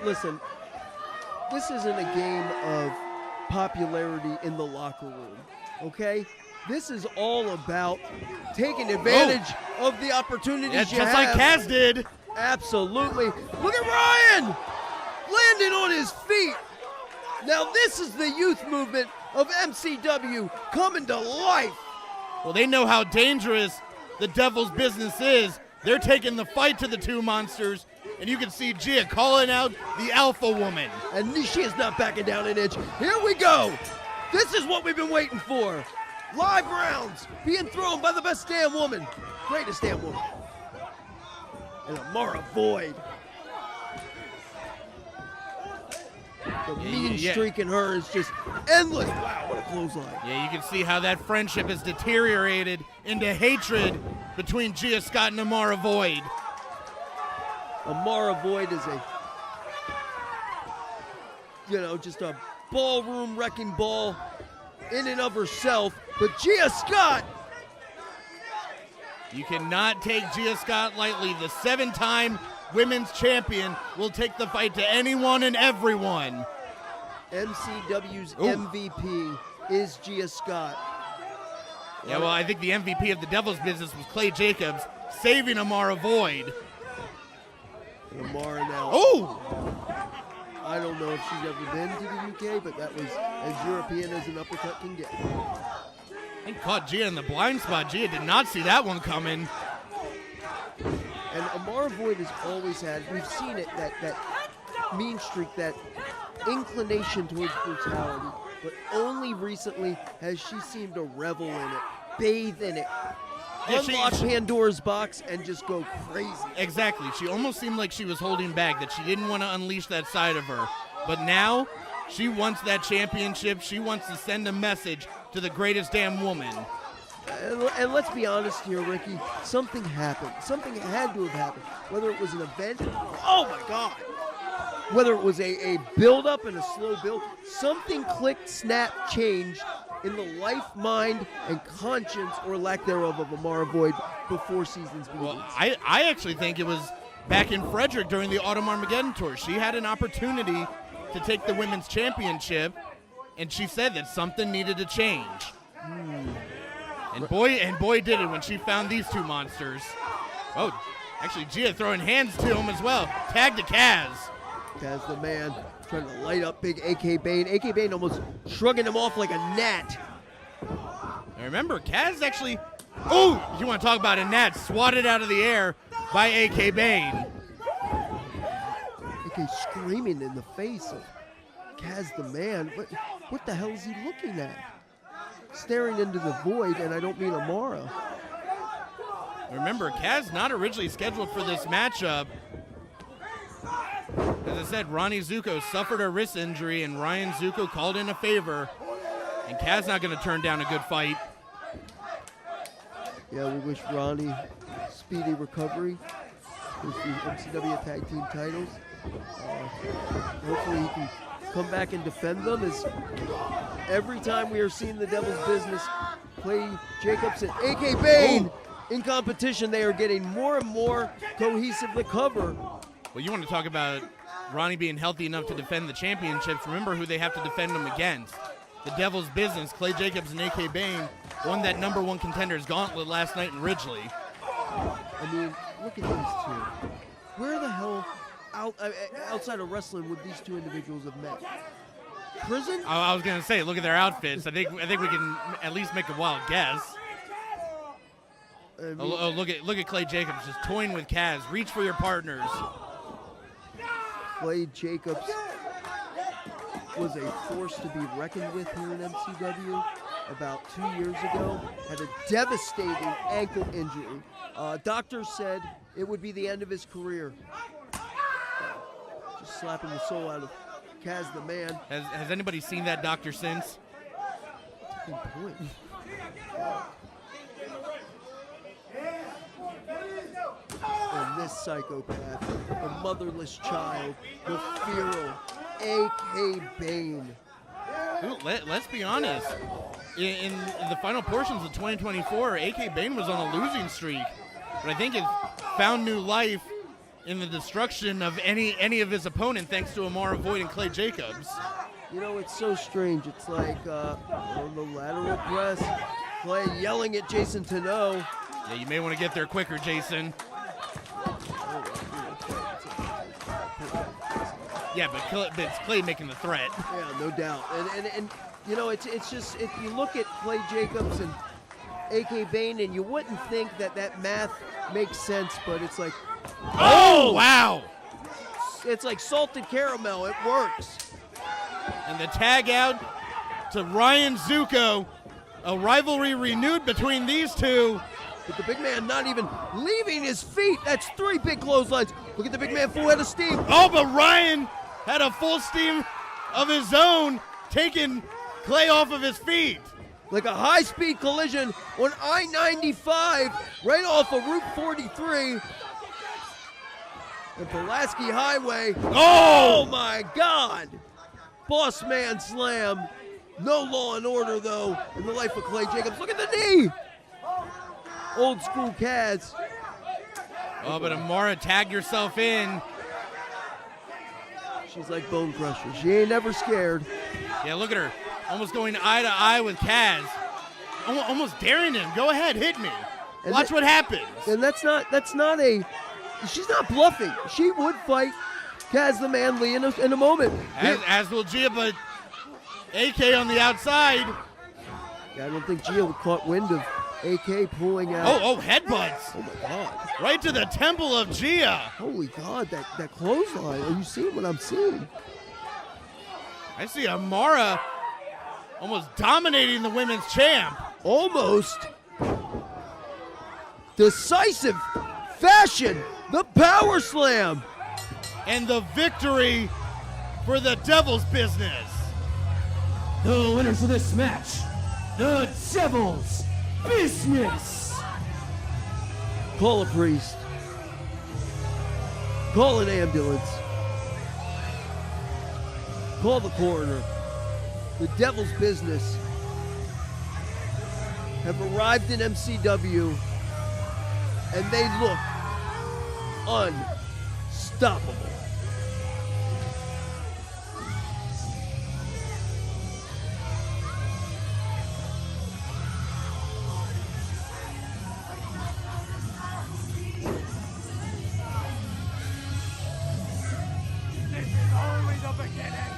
listen, this isn't a game of popularity in the locker room, okay? This is all about taking advantage of the opportunities you just have. like Khaz did. Absolutely. Look at Ryan landing on his feet. Now this is the youth movement of MCW coming to life. Well, they know how dangerous the Devil's business is. They're taking the fight to the two monsters, and you can see Gia calling out the alpha woman. And she is not backing down an inch. Here we go. This is what we've been waiting for. Live rounds being thrown by the best damn woman. Greatest damn woman. And Amara Voyd. The mean streak in her is just endless. Wow, what a clothesline. Yeah, you can see how that friendship has deteriorated into hatred between Gia Scott and Amara Voyd. Amara Voyd is just a ballroom wrecking ball in and of herself. But Gia Scott. You cannot take Gia Scott lightly. The 7-time women's champion will take the fight to anyone and everyone. MCW's MVP is Gia Scott. Yeah, well, I think the MVP of the Devil's business was Clay Jacobs, saving Amara Voyd. And Amara now. Oh! I don't know if she's ever been to the UK, but that was as European as an uppercut can get. And caught Gia in the blind spot. Gia did not see that one coming. And Amara Voyd has always had, we've seen it, that mean streak, that inclination towards brutality. But only recently has she seemed to revel in it, bathe in it, unlock Pandora's box, and just go crazy. Exactly. She almost seemed like she was holding back, that she didn't want to unleash that side of her. But now, she wants that championship. She wants to send a message to the greatest damn woman. And let's be honest here, Ricky. Something happened. Something had to have happened. Whether it was an event, oh my God. Whether it was a build-up and a slow build, something clicked, snapped, changed in the life, mind, and conscience, or lack thereof, of Amara Voyd before seasons began. Well, I actually think it was back in Frederick during the Autumn Armageddon Tour. She had an opportunity to take the women's championship, and she said that something needed to change. And boy did it when she found these two monsters. Oh, actually Gia throwing hands to him as well. Tag to Khaz. Khaz the man trying to light up big AK Bane. AK Bane almost shrugging him off like a gnat. Now remember, Khaz actually, you want to talk about a gnat, swatted out of the air by AK Bane. AK screaming in the face of Khaz the man. What the hell is he looking at? Staring into the void, and I don't mean Amara. Remember, Khaz not originally scheduled for this matchup. As I said, Ronnie Zukko suffered a wrist injury, and Ryan Zukko called in a favor. And Khaz not going to turn down a good fight. Yeah, we wish Ronnie speedy recovery with the MCW Tag Team titles. Hopefully he can come back and defend them, as every time we are seeing the Devil's business play Jacobs and AK Bane in competition, they are getting more and more cohesive to cover. Well, you want to talk about Ronnie being healthy enough to defend the championships. Remember who they have to defend them against. The Devil's business, Clay Jacobs and AK Bane, won that #1 contenders gauntlet last night in Ridgely. I mean, look at these two. Where the hell outside of wrestling would these two individuals have met? Prison? I was going to say, look at their outfits. I think we can at least make a wild guess. I mean, look at Clay Jacobs just toying with Khaz. Reach for your partners. Clay Jacobs was a force to be reckoned with here in MCW. About 2 years ago, had a devastating ankle injury. Doctors said it would be the end of his career. Just slapping the soul out of Khaz the man. Has anybody seen that doctor since? That's a good point. And this psychopath, the motherless child, the feral AK Bane. Let's be honest. In the final portions of 2024, AK Bane was on a losing streak. But I think it found new life in the destruction of any of his opponent thanks to Amara Voyd and Clay Jacobs. You know, it's so strange. It's like on the lateral press, Clay yelling at Jason Tenno. Yeah, you may want to get there quicker, Jason. Yeah, but it's Clay making the threat. Yeah, no doubt. And you know, it's just, if you look at Clay Jacobs and A.K. Bane, and you wouldn't think that math makes sense, but it's like, oh, wow. It's like salted caramel. It works. And the tag out to Ryan Zukko. A rivalry renewed between these two. But the big man not even leaving his feet. That's 3 big clotheslines. Look at the big man, full head of steam. Oh, but Ryan had a full steam of his own, taking Clay off of his feet. Like a high-speed collision on I-95, right off of Route 43. And Pulaski Highway. Oh my God! Boss man slam. No law and order, though, in the life of Clay Jacobs. Look at the knee! Old school Khaz. Oh, but Amara tagged herself in. She's like Bone Crusher. She ain't never scared. Yeah, look at her. Almost going eye to eye with Khaz. Almost daring him. Go ahead, hit me. And watch what happens. And that's not she's not bluffing. She would fight Khaz the Manly in a moment. As will Gia, but AK on the outside. Yeah, I don't think Gia caught wind of AK pulling out. Oh, headbutts. Oh my God. Right to the temple of Gia. Holy God, that clothesline. Are you seeing what I'm seeing? I see Amara almost dominating the women's champ. Almost. Decisive fashion. The power slam. And the victory for the Devil's Business. The winners of this match, the Devil's Business. Call a priest. Call an ambulance. Call the coroner. The Devil's Business have arrived in MCW, and they look unstoppable. This is only the beginning.